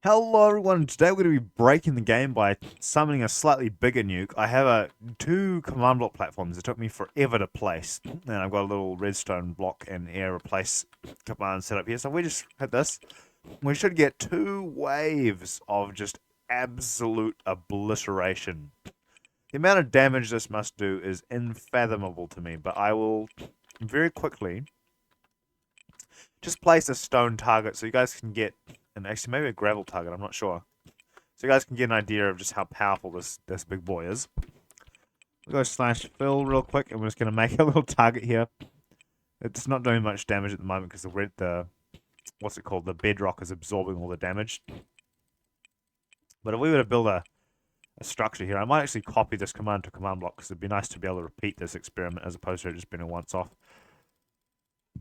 Hello everyone, today we're going to be breaking the game by summoning a slightly bigger nuke. I have two command block platforms. It took me forever to place, and I've got a little redstone block and air replace command set up here. So if we just hit this, we should get two waves of just absolute obliteration. The amount of damage this must do is unfathomable to me, but I will very quickly just place a stone target so you guys can get, and actually maybe a gravel target, I'm not sure. So you guys can get an idea of just how powerful this big boy is. We'll go slash fill real quick, and we're just going to make a little target here. It's not doing much damage at the moment because what's it called? The bedrock is absorbing all the damage. But if we were to build a structure here, I might actually copy this command to command block because it'd be nice to be able to repeat this experiment as opposed to it just being a once-off.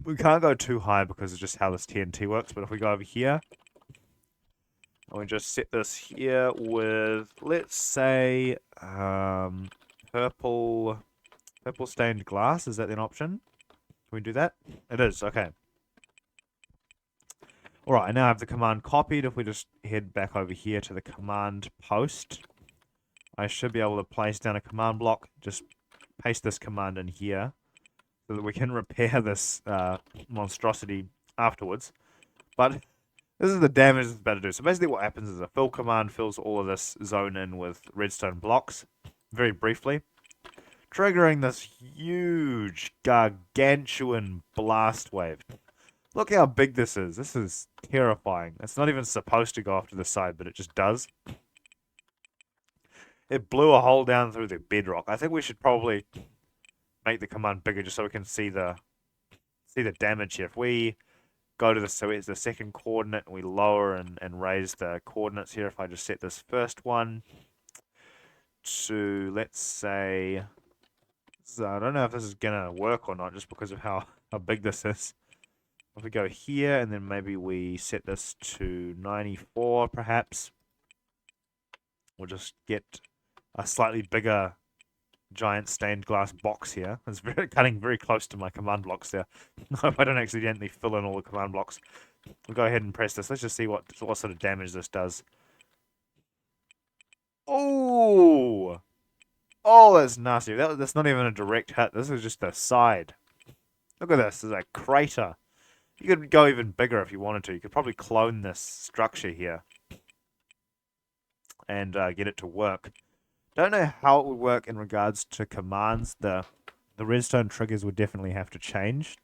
We can't go too high because of just how this TNT works, but if we go over here, and we just set this here with, let's say, purple stained glass. Is that an option? Can we do that? It is, okay. Alright, I now have the command copied. If we just head back over here to the command post, I should be able to place down a command block, just paste this command in here, so that we can repair this monstrosity afterwards. But this is the damage it's about to do. So basically what happens is a fill command fills all of this zone in with redstone blocks, very briefly, triggering this huge, gargantuan blast wave. Look how big this is. This is terrifying. It's not even supposed to go off to the side, but it just does. It blew a hole down through the bedrock. I think we should probably make the command bigger just so we can see the damage here. If we go to the, so it's the second coordinate, and we lower and raise the coordinates here. If I just set this first one to, let's say, so I don't know if this is gonna work or not just because of how big this is. If we go here and then maybe we set this to 94 perhaps, we'll just get a slightly bigger giant stained glass box here. It's cutting very close to my command blocks there. I hope I don't accidentally fill in all the command blocks. We'll go ahead and press this. Let's just see what sort of damage this does. Oh! Oh, that's nasty. That's not even a direct hit. This is just a side. Look at this. There's a crater. You could go even bigger if you wanted to. You could probably clone this structure here and get it to work. Don't know how it would work in regards to commands. The redstone triggers would definitely have to change.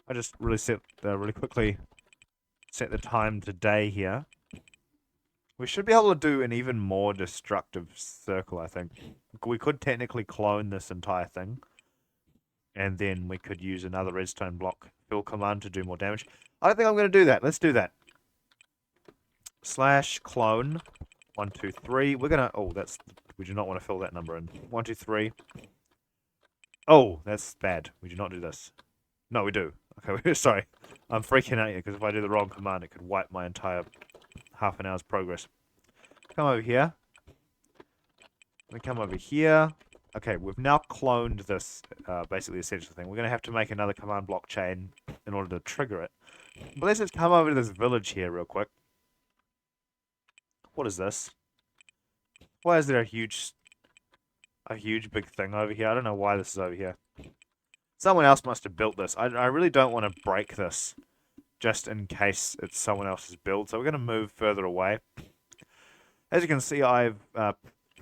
I just really quickly set the time to day here. We should be able to do an even more destructive circle, I think. We could technically clone this entire thing, and then we could use another redstone block fill command to do more damage. I think I'm going to do that. Let's do that. Slash clone 1, 2, 3. We're gonna. Oh, we do not want to fill that number in. 1, 2, 3. Oh, that's bad. We do not do this. No, we do. Okay, sorry. I'm freaking out here because if I do the wrong command, it could wipe my entire half an hour's progress. Come over here. We come over here. Okay, we've now cloned this basically essential thing. We're going to have to make another command block chain in order to trigger it. But let's just come over to this village here real quick. What is this? Why is there a huge big thing over here? I don't know why this is over here. Someone else must have built this. I really don't want to break this just in case it's someone else's build. So we're going to move further away. As you can see,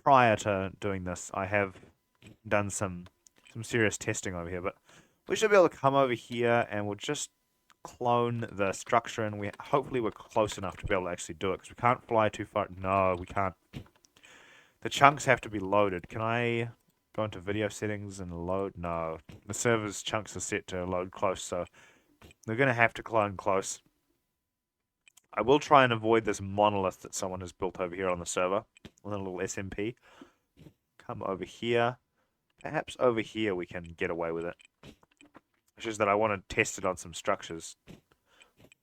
prior to doing this, I have done some serious testing over here. But we should be able to come over here and we'll just clone the structure, and hopefully we're close enough to be able to actually do it because we can't fly too far. No, we can't. The chunks have to be loaded. Can I go into video settings and load? No. The server's chunks are set to load close, so we're going to have to clone close. I will try and avoid this monolith that someone has built over here on the server with a little SMP. Come over here. Perhaps over here we can get away with it. It's just that I want to test it on some structures.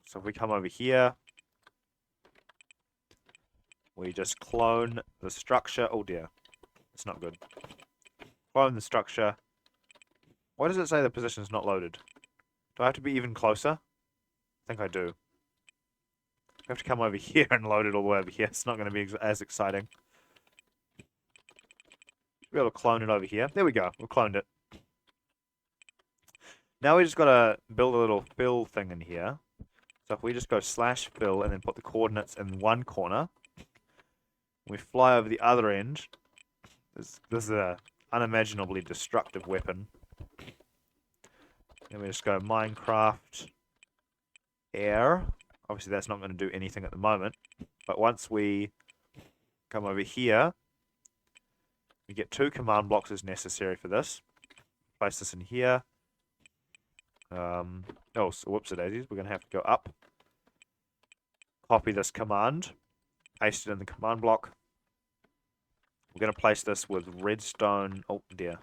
So if we come over here, we just clone the structure. Oh dear, it's not good. Clone the structure. Why does it say the position is not loaded? Do I have to be even closer? I think I do. have to come over here and load it all the way over here. It's not going to be as exciting. Be able to clone it over here. There we go. We've cloned it. Now we just got to build a little fill thing in here. So if we just go /fill and then put the coordinates in one corner, we fly over the other end. This is an unimaginably destructive weapon. Then we just go Minecraft air. Obviously that's not going to do anything at the moment. But once we come over here, we get 2 command blocks as necessary for this. Place this in here. Oh, so whoops-a-daisies. We're going to have to go up. Copy this command. Paste it in the command block. We're going to place this with redstone. Oh, dear.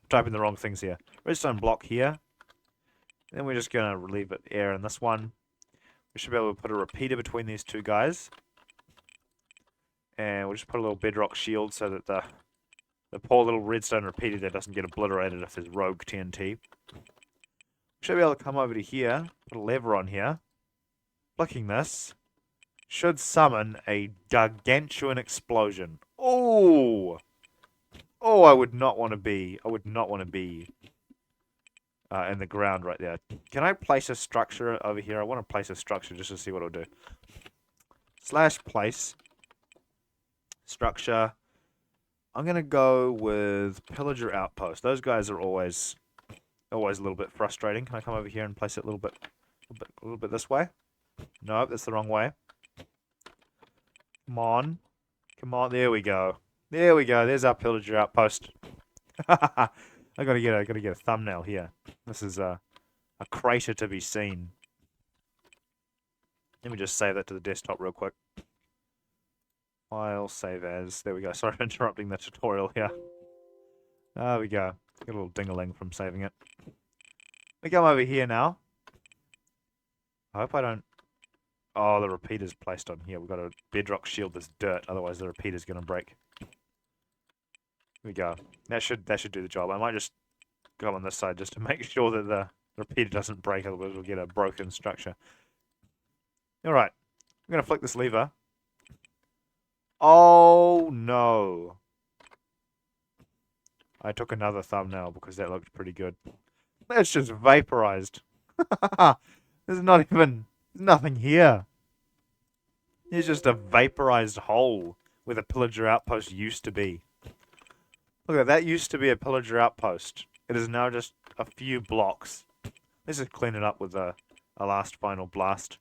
Typing the wrong things here. Redstone block here. Then we're just going to leave it air in this one. We should be able to put a repeater between these 2 guys. And we'll just put a little bedrock shield so that the poor little redstone repeater there doesn't get obliterated if there's rogue TNT. We should be able to come over to here, put a lever on here. Flicking this should summon a gargantuan explosion. Oh! Oh, I would not want to be in the ground right there. Can I place a structure over here? I want to place a structure just to see what it'll do. /place structure. I'm gonna go with pillager outpost. Those guys are always a little bit frustrating. Can I come over here and place it a little bit this way? No, that's the wrong way. Come on. Come on, there we go. There we go, there's our pillager outpost. I gotta get a thumbnail here. This is a crater to be seen. Let me just save that to the desktop real quick. File, save as. There we go. Sorry for interrupting the tutorial here. There we go. Got a little ding-a-ling from saving it. We come over here now. I hope I don't... Oh, the repeater's placed on here. We've got a bedrock shield that's dirt, otherwise the repeater's going to break. Here we go. That should do the job. I might just go on this side just to make sure that the repeater doesn't break, otherwise we'll get a broken structure. Alright. I'm going to flick this lever. Oh, no. I took another thumbnail because that looked pretty good. That's just vaporized. There's nothing here. There's just a vaporized hole where the pillager outpost used to be. Look at that. That used to be a pillager outpost. It is now just a few blocks. Let's just clean it up with a last final blast.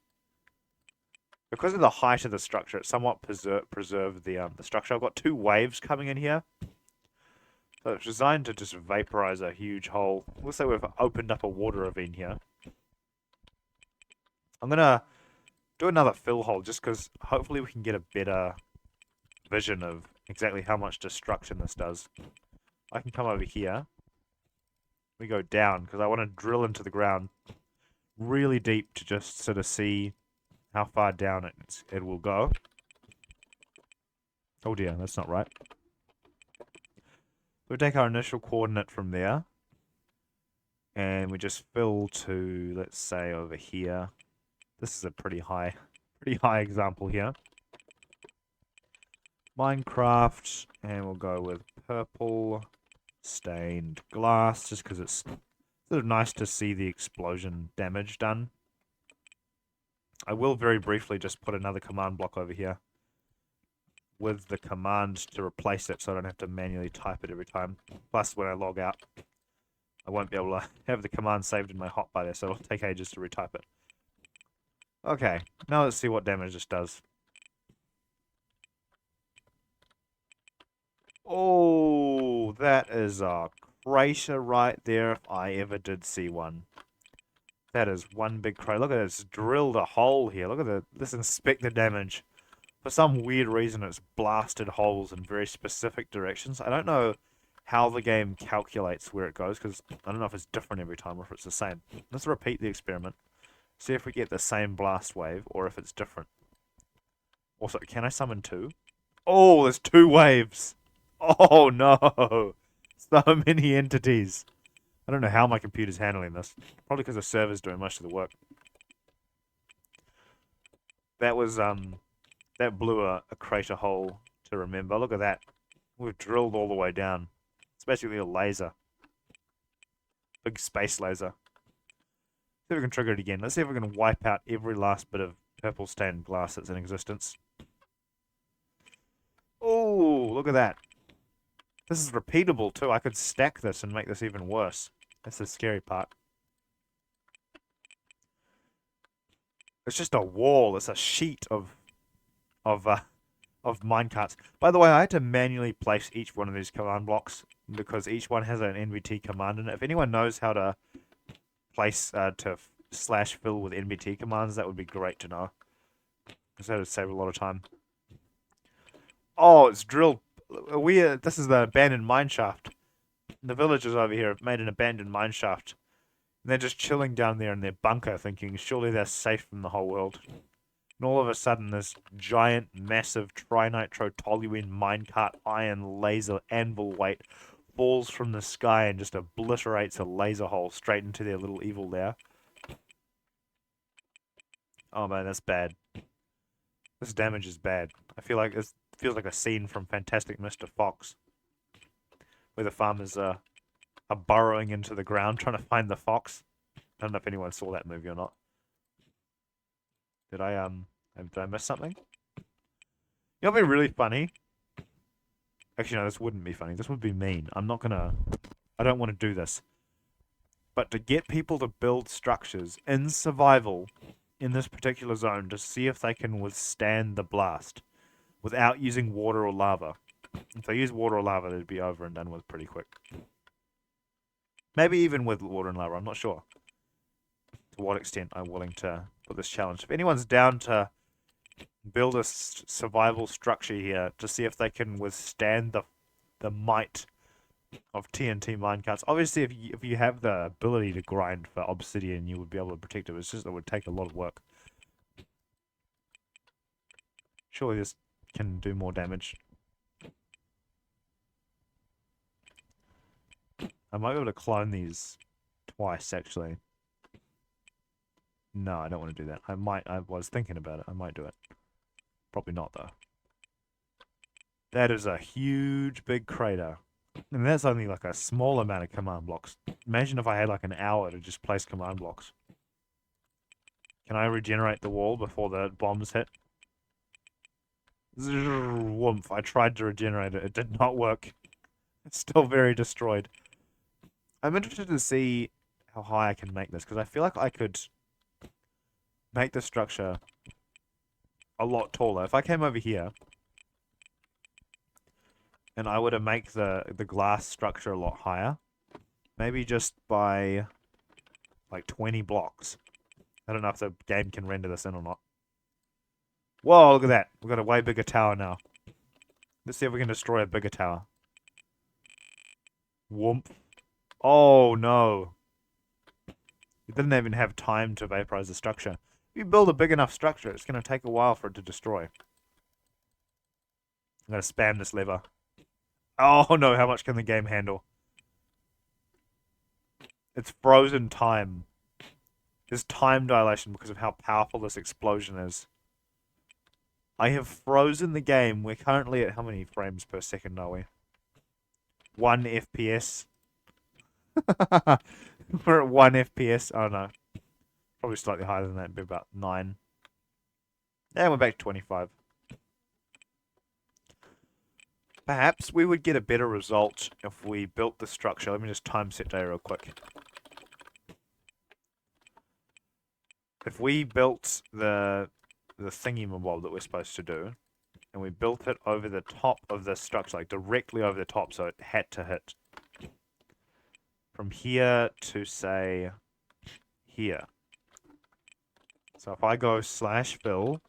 Because of the height of the structure, it somewhat preserved the structure. I've got 2 waves coming in here. So it's designed to just vaporize a huge hole. Looks like we've opened up a water ravine here. I'm going to do another fill hole just because hopefully we can get a better vision of exactly how much destruction this does. I can come over here. We go down because I want to drill into the ground really deep to just sort of see how far down it will go. Oh dear, that's not right. We take our initial coordinate from there, and we just fill to, let's say, over here. This is a pretty high example here. Minecraft, and we'll go with purple stained glass, just because it's sort of nice to see the explosion damage done. I will very briefly just put another command block over here with the command to replace it so I don't have to manually type it every time. Plus, when I log out, I won't be able to have the command saved in my hotbar there, so it'll take ages to retype it. Okay, now let's see what damage this does. Oh, that is a crater right there if I ever did see one. That is one big crater. Look at it, it's drilled a hole here. Look at let's inspect the damage. For some weird reason, it's blasted holes in very specific directions. I don't know how the game calculates where it goes, because I don't know if it's different every time or if it's the same. Let's repeat the experiment. See if we get the same blast wave, or if it's different. Also, can I summon 2? Oh, there's 2 waves! Oh no! So many entities. I don't know how my computer's handling this. Probably because the server's doing most of the work. That was that blew a crater hole to remember. Look at that. We've drilled all the way down. It's basically a laser. Big space laser. See if we can trigger it again. Let's see if we can wipe out every last bit of purple stained glass that's in existence. Oh, look at that. This is repeatable too. I could stack this and make this even worse. That's the scary part. It's just a wall. It's a sheet of uh, of minecarts. By the way, I had to manually place each one of these command blocks because each one has an NVT command in it. If anyone knows how to place slash fill with NVT commands, that would be great to know. Because that would save a lot of time. Oh, it's drilled. This is the abandoned mine shaft. The villagers over here have made an abandoned mine shaft. And they're just chilling down there in their bunker thinking, surely they're safe from the whole world. And all of a sudden, this giant, massive trinitrotoluene minecart iron laser anvil weight falls from the sky and just obliterates a laser hole straight into their little evil lair. Oh man, that's bad. This damage is bad. I feel like this feels like a scene from Fantastic Mr. Fox, where the farmers are burrowing into the ground trying to find the fox. I don't know if anyone saw that movie or not. Did I miss something? You know what'd be really funny? Actually, no, this wouldn't be funny. This would be mean. I don't want to do this. But to get people to build structures in survival in this particular zone to see if they can withstand the blast without using water or lava. If they use water or lava, they'd be over and done with pretty quick. Maybe even with water and lava, I'm not sure to what extent I'm willing to put this challenge. If anyone's down to build a survival structure here to see if they can withstand the might of TNT minecarts. Obviously, if you have the ability to grind for obsidian, you would be able to protect it. It's just it would take a lot of work. Surely this can do more damage. I might be able to clone these twice, actually. No, I don't want to do that. I was thinking about it. I might do it. Probably not, though. That is a huge, big crater. And that's only like a small amount of command blocks. Imagine if I had like an hour to just place command blocks. Can I regenerate the wall before the bombs hit? Woomph. I tried to regenerate it. It did not work. It's still very destroyed. I'm interested to see how high I can make this, because I feel like I could make the structure a lot taller. If I came over here and I were to make the glass structure a lot higher, maybe just by like 20 blocks. I don't know if the game can render this in or not. Whoa, look at that. We've got a way bigger tower now. Let's see if we can destroy a bigger tower. Whoomp. Oh, no. It didn't even have time to vaporize the structure. If you build a big enough structure, it's going to take a while for it to destroy. I'm going to spam this lever. Oh, no. How much can the game handle? It's frozen time. There's time dilation because of how powerful this explosion is. I have frozen the game. We're currently at how many frames per second are we? 1 FPS. We're at 1 FPS. Oh no. Probably slightly higher than that. It'd be about 9. And we're back to 25. Perhaps we would get a better result if we built the structure. Let me just time set data real quick. If we built the thingy-mabob that we're supposed to do, and we built it over the top of the structure, like directly over the top, so it had to hit from here to, say, here. So if I go slash fill,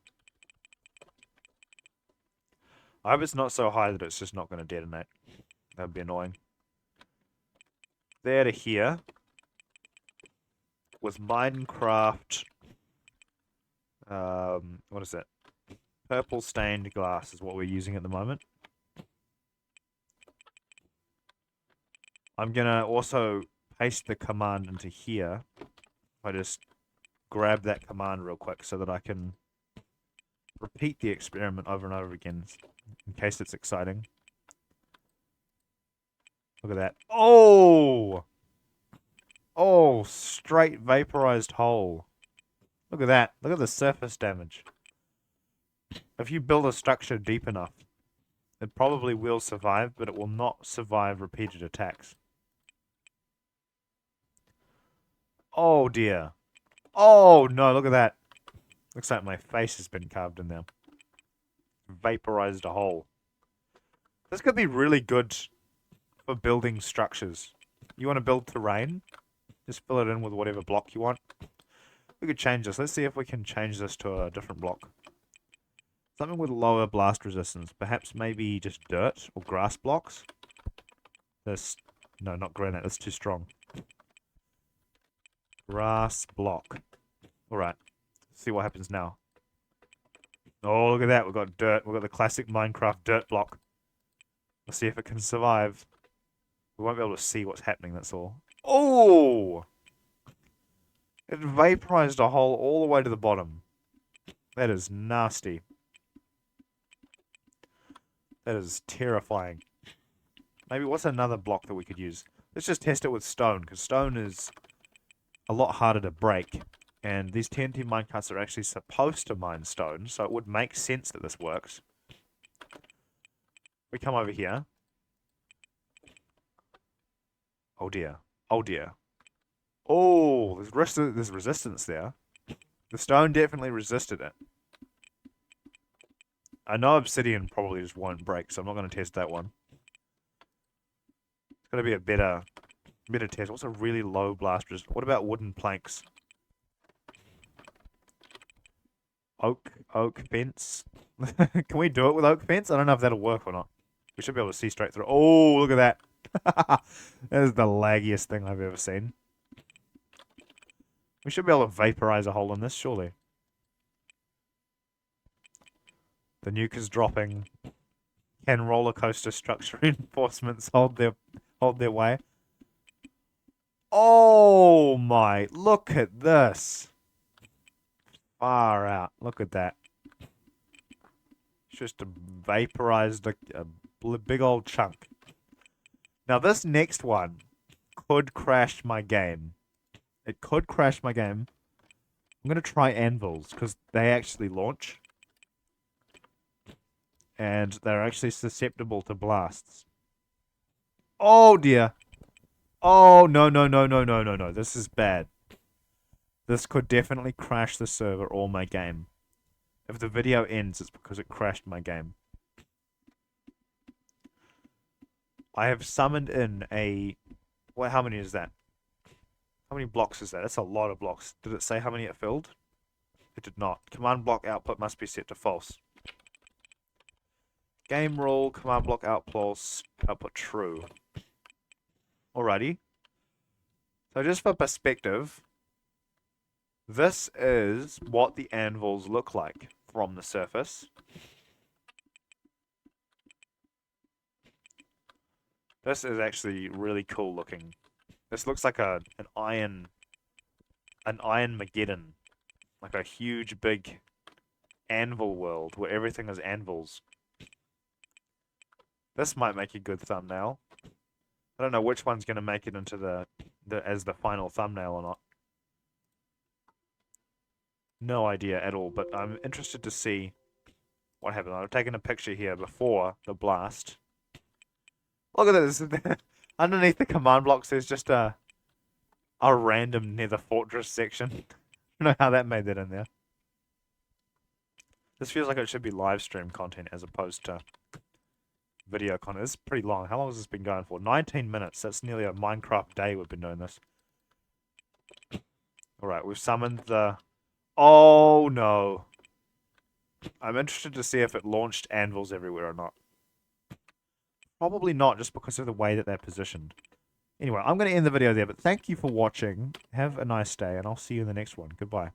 I hope it's not so high that it's just not going to detonate. That would be annoying. There to here, with Minecraft, what is it? Purple stained glass is what we're using at the moment. I'm gonna also paste the command into here. I just grab that command real quick so that I can repeat the experiment over and over again in case it's exciting. Look at that. Oh! Oh, straight vaporized hole. Look at that. Look at the surface damage. If you build a structure deep enough, it probably will survive, but it will not survive repeated attacks. Oh dear. Oh no, look at that. Looks like my face has been carved in there. Vaporized a hole. This could be really good for building structures. You want to build terrain? Just fill it in with whatever block you want. We could change this. Let's see if we can change this to a different block. Something with lower blast resistance. Perhaps maybe just dirt or grass blocks. This, no, not granite. That's too strong. Grass block. Alright. See what happens now. Oh, look at that. We've got dirt. We've got the classic Minecraft dirt block. Let's see if it can survive. We won't be able to see what's happening, that's all. Oh! It vaporized a hole all the way to the bottom. That is nasty. That is terrifying. Maybe what's another block that we could use? Let's just test it with stone, because stone is a lot harder to break. And these TNT minecarts are actually supposed to mine stone, so it would make sense that this works. We come over here. Oh dear. Oh dear. Oh, there's resistance there. The stone definitely resisted it. I know obsidian probably just won't break, so I'm not going to test that one. It's going to be a better test. What's a really low blast resistance? What about wooden planks? Oak fence. Can we do it with oak fence? I don't know if that'll work or not. We should be able to see straight through. Oh, look at that. That is the laggiest thing I've ever seen. We should be able to vaporize a hole in this, surely. The nuke is dropping. Can roller coaster structure reinforcements hold their way? Oh my, look at this. Far out. Look at that. It's just vaporized a big old chunk. Now this next one could crash my game. It could crash my game. I'm going to try anvils because they actually launch. And they're actually susceptible to blasts. Oh dear. Oh no no no no no no no. This is bad. This could definitely crash the server or my game. If the video ends, it's because it crashed my game. I have summoned in a... Well, how many is that? How many blocks is that? That's a lot of blocks. Did it say how many it filled? It did not. Command block output must be set to false. Game rule, command block output true. Alrighty. So just for perspective, this is what the anvils look like from the surface. This is actually really cool looking. This looks like an iron Mageddon. Like a huge big anvil world where everything is anvils. This might make a good thumbnail. I don't know which one's going to make it into as the final thumbnail or not. No idea at all, but I'm interested to see what happened. I've taken a picture here before the blast. Look at this. Underneath the command blocks there's just a random nether fortress section. I don't know how that made that in there. This feels like it should be live stream content as opposed to video content. This is pretty long. How long has this been going for? 19 minutes. That's nearly a Minecraft day we've been doing this. Alright, we've summoned the... Oh no. I'm interested to see if it launched anvils everywhere or not. Probably not, just because of the way that they're positioned. Anyway, I'm going to end the video there, but thank you for watching. Have a nice day, and I'll see you in the next one. Goodbye.